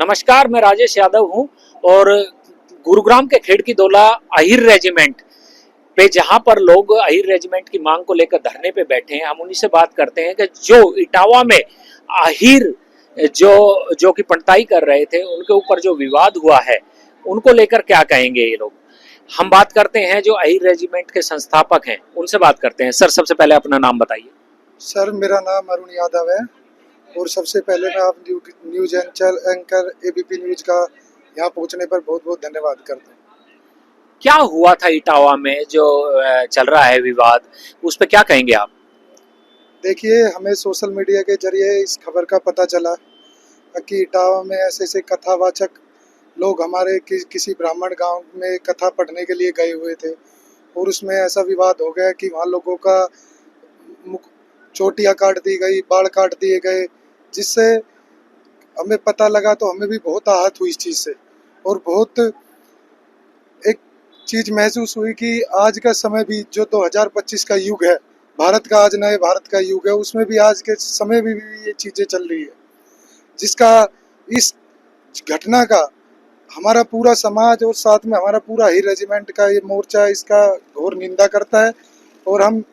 नमस्कार, मैं राजेश यादव हूं और गुरुग्राम के खेड़की दोला अहिर रेजिमेंट पे जहां पर लोग अहिर रेजिमेंट की मांग को लेकर धरने पे बैठे हैं, हम उन्हीं से बात करते हैं कि जो इटावा में अहिर जो जो कि पंटाई कर रहे थे उनके ऊपर जो विवाद हुआ है उनको लेकर क्या कहेंगे ये लोग। हम बात करते हैं जो अहिर रेजिमेंट के संस्थापक हैं उनसे बात करते हैं। सर, सबसे पहले अपना नाम बताइए। सर, मेरा नाम अरुण यादव है और सबसे पहले मैं आप न्यूज एंकर एबीपी न्यूज का यहाँ पहुँचने पर बहुत बहुत धन्यवाद करता हूँ। क्या हुआ था इटावा में जो चल रहा है विवाद, उस पर क्या कहेंगे आप? देखिए, हमें सोशल मीडिया के जरिए इस खबर का पता चला कि इटावा में ऐसे ऐसे कथावाचक लोग हमारे किसी ब्राह्मण गांव में कथा पढ़ने के लिए गए हुए थे और उसमें ऐसा विवाद हो गया कि वहाँ लोगों का चोटियाँ काट दी गई, बाल काट दिए गए, जिससे हमें पता लगा तो हमें भी बहुत आहत हुई इस चीज़ से और बहुत एक चीज़ महसूस हुई कि आज का समय भी जो 2025 का युग है, भारत का आज नए भारत का युग है, उसमें भी आज के समय में भी ये चीज़ें चल रही है, जिसका इस घटना का हमारा पूरा समाज और साथ में हमारा पूरा ही रेजिमेंट का ये मोर्चा इसका घोर निंदा करता है और हम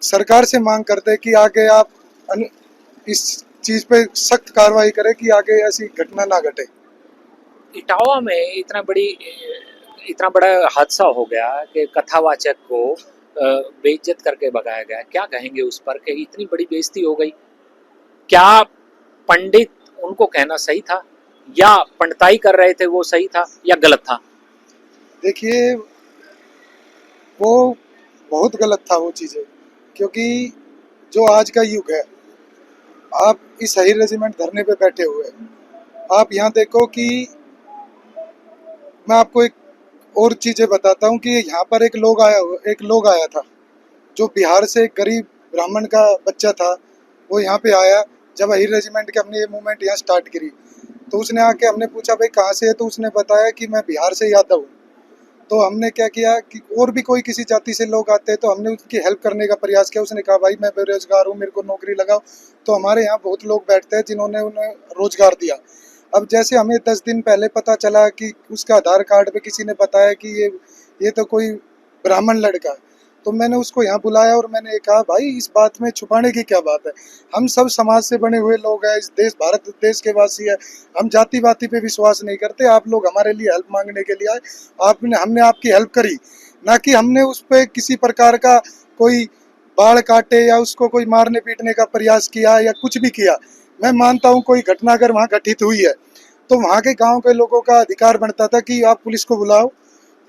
सरकार से मांग करते हैं कि आगे आप इस चीज़ पे सख्त कार्रवाई करें कि आगे ऐसी घटना ना घटे। इटावा में इतना बड़ा हादसा हो गया कि कथावाचक को बेइज्जत करके भगाया गया। क्या कहेंगे उस पर कि इतनी बड़ी बेइज्जती हो गई? क्या पंडित उनको कहना सही था या पंडिताई कर रहे थे वो सही था या गलत था? देखिए, वो बहुत गलत था वो चीज़ें, क्योंकि जो आज का युग है, आप इस सही रेजिमेंट धरने पे बैठे हुए हैं, आप यहाँ देखो कि मैं आपको एक और चीज़ें बताता हूँ कि यहाँ पर एक लोग आया था जो बिहार से एक गरीब ब्राह्मण का बच्चा था। वो यहाँ पे आया जब अहिर रेजिमेंट की हमने ये मूवमेंट यहाँ स्टार्ट करी, तो उसने आके हमने पूछा भाई कहाँ से है, तो उसने बताया कि मैं बिहार से यादव हूँ। तो हमने क्या किया कि और भी कोई किसी जाति से लोग आते हैं तो हमने उसकी हेल्प करने का प्रयास किया। उसने कहा भाई मैं बेरोजगार हूँ, मेरे को नौकरी लगाओ। तो हमारे यहाँ बहुत लोग बैठते हैं जिन्होंने उन्हें रोजगार दिया। अब जैसे हमें 10 दिन पहले पता चला कि उसका आधार कार्ड पे किसी ने बताया कि ये तो कोई ब्राह्मण लड़का है, तो मैंने उसको यहाँ बुलाया और मैंने कहा भाई इस बात में छुपाने की क्या बात है, हम सब समाज से बने हुए लोग हैं, इस देश भारत देश के वासी है, हम जाति वाति पे विश्वास नहीं करते। आप लोग हमारे लिए हेल्प मांगने के लिए आए, हमने आपकी हेल्प करी, ना कि हमने उस पर किसी प्रकार का कोई बाढ़ काटे या उसको कोई मारने पीटने का प्रयास किया या कुछ भी किया। मैं मानता हूँ कोई घटना अगर वहाँ घटित हुई है तो वहाँ के गांव के लोगों का अधिकार बनता था कि आप पुलिस को बुलाओ,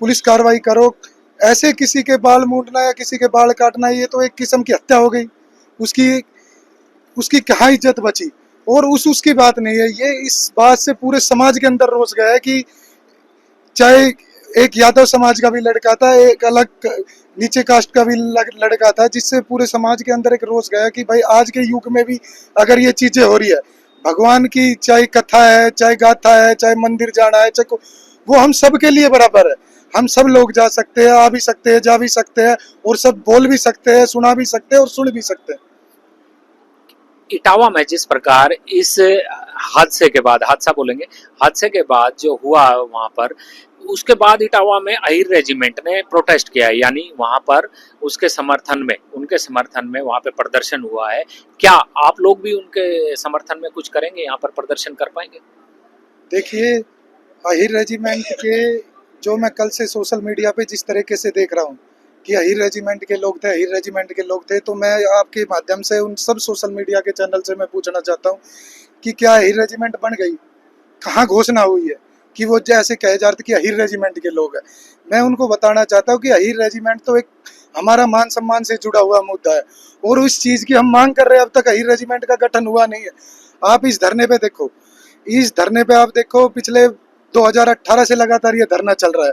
पुलिस कार्रवाई करो। ऐसे किसी के बाल मूंडना या किसी के बाल काटना, ये तो एक किस्म की हत्या हो गई। उसकी उसकी कहाँ इज्जत बची? और उसकी बात नहीं है, ये इस बात से पूरे समाज के अंदर रोष गया है कि चाहे एक यादव समाज का भी लड़का था, एक अलग नीचे कास्ट का भी लड़का था, जिससे पूरे समाज के अंदर एक रोष गया कि भाई आज के युग में भी अगर ये चीजें हो रही है, भगवान की चाहे कथा है, चाहे गाथा है, चाहे मंदिर जाना है, चाहे वो हम सब के लिए बराबर है। हम सब लोग जा सकते हैं, आ भी सकते हैं, जा भी सकते हैं और सब बोल भी सकते हैं, सुना भी सकते हैं और सुन भी सकते हैं। इटावा में जिस प्रकार इस हादसे के बाद, हादसा बोलेंगे, हादसे के बाद जो हुआ वहां पर, उसके बाद इटावा में अहिर रेजिमेंट ने प्रोटेस्ट किया है, यानी वहां पर उसके समर्थन में, उनके समर्थन में वहां पे प्रदर्शन हुआ है। क्या आप लोग भी उनके समर्थन में कुछ करेंगे, यहाँ पर प्रदर्शन कर पाएंगे? देखिए, अहिर रेजिमेंट के जो मैं कल से सोशल मीडिया पे जिस तरीके से देख रहा हूँ कि अहिर रेजिमेंट के लोग थे, अहिर रेजिमेंट के लोग थे, तो मैं आपके माध्यम से उन सब सोशल मीडिया के चैनल से मैं पूछना चाहता हूँ कि क्या अहिर रेजिमेंट बन गई? कहाँ घोषणा हुई है कि वो जैसे कहे जा रहे थे कि अहिर रेजिमेंट के लोग हैं? मैं उनको बताना चाहता हूँ कि अहिर रेजिमेंट तो एक हमारा मान सम्मान से जुड़ा हुआ मुद्दा है और उस चीज़ की हम मांग कर रहे हैं। अब तक अहिर रेजिमेंट का गठन हुआ नहीं है। आप इस धरने पे देखो, इस धरने पे आप देखो, पिछले 2018 से लगातार ये धरना चल रहा है।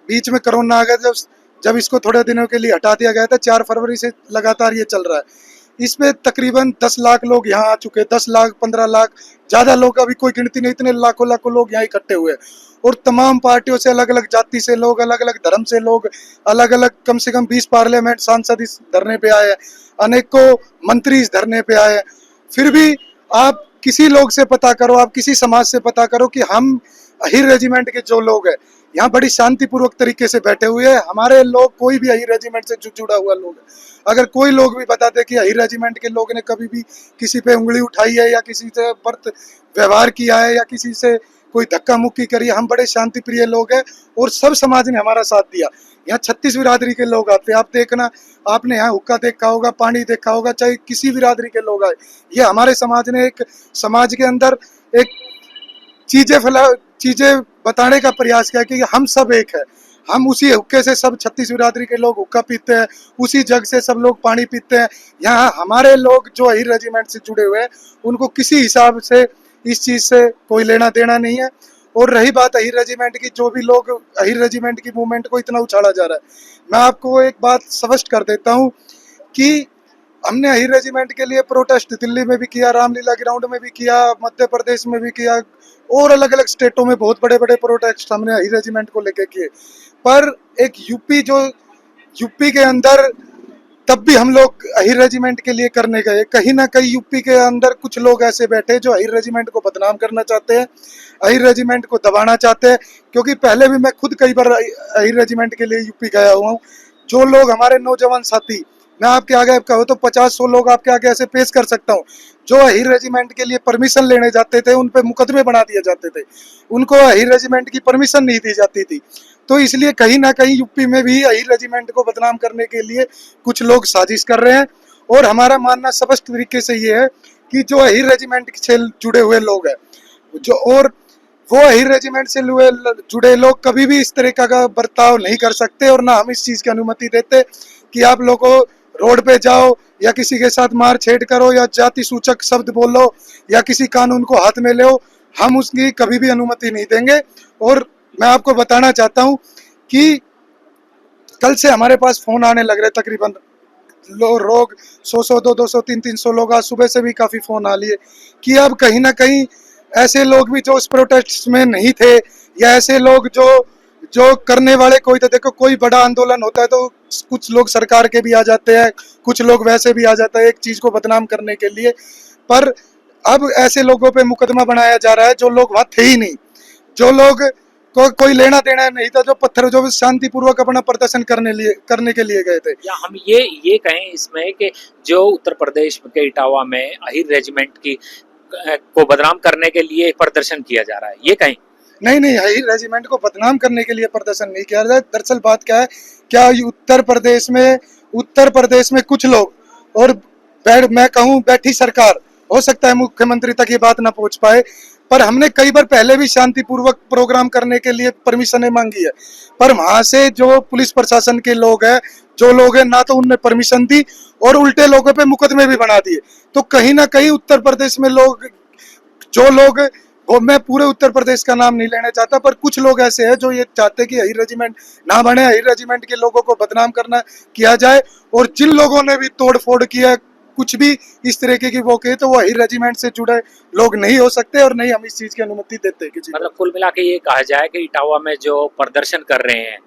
बीच में कोरोना आ गया, जब इसको थोड़े दिनों के लिए हटा दिया गया था, 4 फरवरी से लगातार ये चल रहा है। इसमें तकरीबन 10 लाख लोग यहाँ आ चुके हैं, 10 लाख 15 लाख, ज़्यादा लोग अभी कोई गिनती नहीं, इतने लाखों लाखों लोग यहाँ इकट्ठे हुए और तमाम पार्टियों से, अलग अलग जाति से लोग, अलग अलग धर्म से लोग, अलग अलग कम से कम 20 पार्लियामेंट सांसद इस धरने पे आए हैं, अनेकों मंत्री इस धरने पे आए हैं। फिर भी आप किसी लोग से पता करो, आप किसी समाज से पता करो कि हम अहिर रेजिमेंट के जो लोग हैं यहाँ बड़ी शांतिपूर्वक तरीके से बैठे हुए हैं। हमारे लोग कोई भी अहिर रेजिमेंट से जुड़ा हुआ लोग है, अगर कोई लोग भी बताते कि अहिर रेजिमेंट के लोग ने कभी भी किसी पे उंगली उठाई है या किसी से बर्त व्यवहार किया है या किसी से कोई धक्का मुक्की करी है, हम बड़े शांति प्रिय लोग हैं और सब समाज ने हमारा साथ दिया। यहाँ 36 बिरादरी के लोग आते हैं, आप देखना, आपने यहाँ हुक्का देखा होगा, पानी देखा होगा, चाहे किसी बिरादरी के लोग आए, ये हमारे समाज ने एक समाज के अंदर एक चीजें बताने का प्रयास किया कि हम सब एक है। हम उसी हुक्के से सब 36 बिरादरी के लोग हुक्का पीते हैं, उसी जग से सब लोग पानी पीते हैं। यहाँ हमारे लोग जो अहिर रेजिमेंट से जुड़े हुए हैं उनको किसी हिसाब से इस चीज से कोई लेना देना नहीं है। और रही बात अहिर रेजिमेंट की, जो भी लोग अहिर रेजिमेंट की मूवमेंट को इतना उछाला जा रहा है, मैं आपको एक बात स्पष्ट कर देता हूँ कि हमने अहिर रेजिमेंट के लिए प्रोटेस्ट दिल्ली में भी किया, रामलीला ग्राउंड में भी किया, मध्य प्रदेश में भी किया और अलग अलग स्टेटों में बहुत बड़े बड़े प्रोटेस्ट हमने अहिर रेजिमेंट को लेकर किए। पर एक यूपी के अंदर तब भी हम लोग अहिर रेजिमेंट के लिए करने गए। कहीं ना कहीं यूपी के अंदर कुछ लोग ऐसे बैठे जो अहिर रेजिमेंट को बदनाम करना चाहते हैं, अहिर रेजिमेंट को दबाना चाहते हैं। क्योंकि पहले भी मैं खुद कई बार अहिर रेजिमेंट के लिए यूपी गया हुआ हूँ। जो लोग हमारे नौजवान साथी, मैं आपके आगे कहो तो 50-100 लोग आपके आगे ऐसे पेश कर सकता हूँ जो अहिर रेजिमेंट के लिए परमिशन लेने जाते थे, उन पे मुकदमे बना दिए जाते थे, उनको अहिर रेजिमेंट की परमिशन नहीं दी जाती थी। तो इसलिए कहीं ना कहीं यूपी में भी अहिर रेजिमेंट को बदनाम करने के लिए कुछ लोग साजिश कर रहे हैं। और हमारा मानना स्पष्ट तरीके से ये है कि जो अहिर रेजिमेंट से जुड़े हुए लोग हैं वो अहिर रेजिमेंट से जुड़े लोग कभी भी इस तरह का बर्ताव नहीं कर सकते और ना हम इस चीज़ की अनुमति देते कि आप लोगों रोड पे जाओ या किसी के साथ मार छेड़ करो या जाति सूचक शब्द बोलो या किसी कानून को हाथ में लो, हम उसकी कभी भी अनुमति नहीं देंगे। और मैं आपको बताना चाहता हूं कि कल से हमारे पास फोन आने लग रहे तकरीबन लोग 100 200 300 लोग, आज सुबह से भी काफ़ी फ़ोन आ लिए कि अब कहीं ना कहीं ऐसे लोग भी जो उस प्रोटेस्ट में नहीं थे या ऐसे लोग जो करने वाले, कोई तो देखो कोई बड़ा आंदोलन होता है तो कुछ लोग सरकार के भी आ जाते हैं, कुछ लोग वैसे भी आ जाते हैं एक चीज़ को बदनाम करने के लिए। पर अब ऐसे लोगों पे मुकदमा बनाया जा रहा है जो लोग वहाँ थे ही नहीं, जो लोग को कोई लेना देना नहीं था, जो शांतिपूर्वक अपना प्रदर्शन करने के लिए गए थे। या हम ये कहें इसमें कि जो उत्तर प्रदेश के इटावा में अहिर रेजिमेंट की को बदनाम करने के लिए प्रदर्शन किया जा रहा है, ये कहें? नहीं, अहिर रेजिमेंट को बदनाम करने के लिए प्रदर्शन नहीं किया जाए। दरअसल बात क्या है, क्या उत्तर प्रदेश में कुछ लोग और मैं कहूँ बैठी सरकार, हो सकता है मुख्यमंत्री तक ये बात ना पहुंच पाए, पर हमने कई बार पहले भी शांतिपूर्वक प्रोग्राम करने के लिए परमिशनें मांगी है, पर वहां से जो पुलिस प्रशासन के लोग हैं, जो लोग हैं, ना तो उनने परमिशन दी और उल्टे लोगों पे मुकदमे भी बना दिए। तो कहीं ना कहीं उत्तर प्रदेश में वो मैं पूरे उत्तर प्रदेश का नाम नहीं लेना चाहता, पर कुछ लोग ऐसे हैं जो ये चाहते कि अहिर रेजिमेंट ना बने, अहिर रेजिमेंट के लोगों को बदनाम किया जाए। और जिन लोगों ने भी तोड़ फोड़ किया, कुछ भी इस तरीके की वो कहे, तो वो अहिर रेजिमेंट से जुड़े लोग नहीं हो सकते और नहीं हम इस चीज की अनुमति देते किसी। मतलब कुल मिला के ये कहा जाए कि इटावा में जो प्रदर्शन कर रहे हैं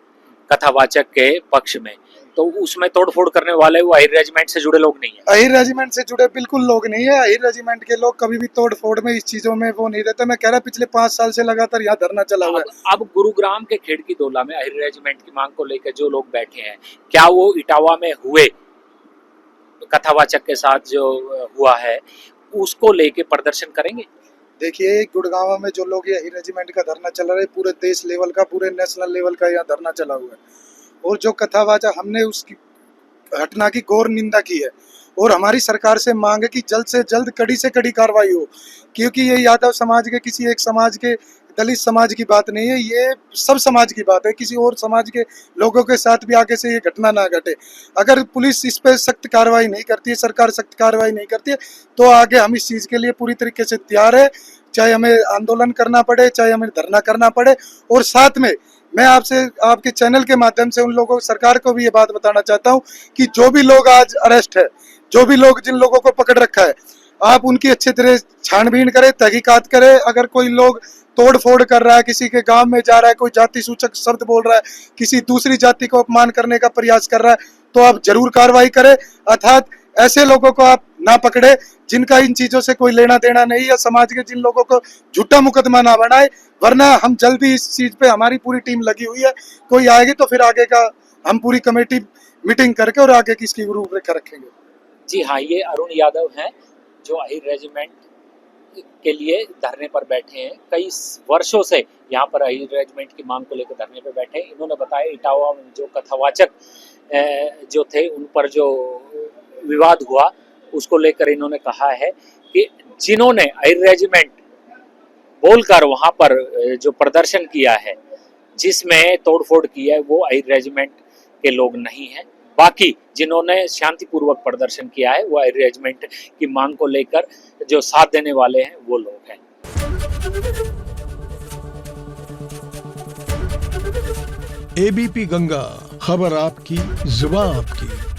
कथावाचक के पक्ष में, तो उसमें तोड़फोड़ करने वाले वो अहिर रेजिमेंट से जुड़े लोग नहीं है। अहिर रेजिमेंट से जुड़े बिल्कुल लोग नहीं है। अहिर रेजिमेंट के लोग कभी भी तोड़फोड़ में इस चीजों में वो नहीं रहते। मैं कह रहा पिछले 5 साल से लगातार यहाँ धरना चला हुआ है। अब गुरुग्राम के खेड़की दोला में अहिर रेजिमेंट की मांग को लेकर जो लोग बैठे हैं, क्या वो इटावा में हुए कथावाचक के साथ जो हुआ है उसको लेके प्रदर्शन करेंगे? देखिए, गुड़गांव में जो लोग ये अहिर रेजिमेंट का धरना चला रहा है, पूरे देश लेवल का, पूरे नेशनल लेवल का यहाँ धरना चला हुआ है। और जो कथावाचक, हमने उसकी घटना की घोर निंदा की है और हमारी सरकार से मांग है कि जल्द से जल्द कड़ी से कड़ी कार्रवाई हो, क्योंकि ये यादव समाज के, किसी एक समाज के, दलित समाज की बात नहीं है, ये सब समाज की बात है। किसी और समाज के लोगों के साथ भी आगे से ये घटना ना घटे। अगर पुलिस इस पर सख्त कार्रवाई नहीं करती है, सरकार सख्त कार्रवाई नहीं करती है, तो आगे हम इस चीज़ के लिए पूरी तरीके से तैयार है, चाहे हमें आंदोलन करना पड़े, चाहे हमें धरना करना पड़े। और साथ में मैं आपके चैनल के माध्यम से उन लोगों, सरकार को भी ये बात बताना चाहता हूँ कि जो भी लोग आज अरेस्ट है, जो भी लोग, जिन लोगों को पकड़ रखा है, आप उनकी अच्छी तरह छानबीन करें, तहकीकात करें। अगर कोई लोग तोड़ फोड़ कर रहा है, किसी के गांव में जा रहा है, कोई जाति सूचक शब्द बोल रहा है, किसी दूसरी जाति को अपमान करने का प्रयास कर रहा है, तो आप जरूर कार्रवाई करें। अर्थात ऐसे लोगों को आप ना पकड़े जिनका इन चीजों से कोई लेना देना नहीं है, समाज के जिन लोगों को झूठा मुकदमा ना बनाए, वरना हम जल्दी इस चीज पे हमारी पूरी टीम लगी हुई है। कोई आएगी तो फिर आगे का हम पूरी कमेटी मीटिंग करके और आगे की इसकी रूपरेखा रखेंगे। जी हाँ, ये अरुण यादव हैं जो अहिर रेजिमेंट के लिए धरने पर बैठे हैं। कई वर्षों से यहाँ पर अहिर रेजिमेंट की मांग को लेकर धरने पर बैठे हैं। इन्होंने बताया इटावा में जो कथावाचक जो थे उन पर जो विवाद हुआ उसको लेकर इन्होंने कहा है कि जिन्होंने अहिर रेजिमेंट बोलकर वहाँ पर जो प्रदर्शन किया है, जिसमें तोड़फोड़ की है, वो अहिर रेजिमेंट के लोग नहीं हैं। बाकी जिन्होंने शांतिपूर्वक प्रदर्शन किया है वो अहिर रेजिमेंट की मांग को लेकर जो साथ देने वाले हैं वो लोग हैं। एबीपी गंगा, खबर आपकी, जुबान आपकी।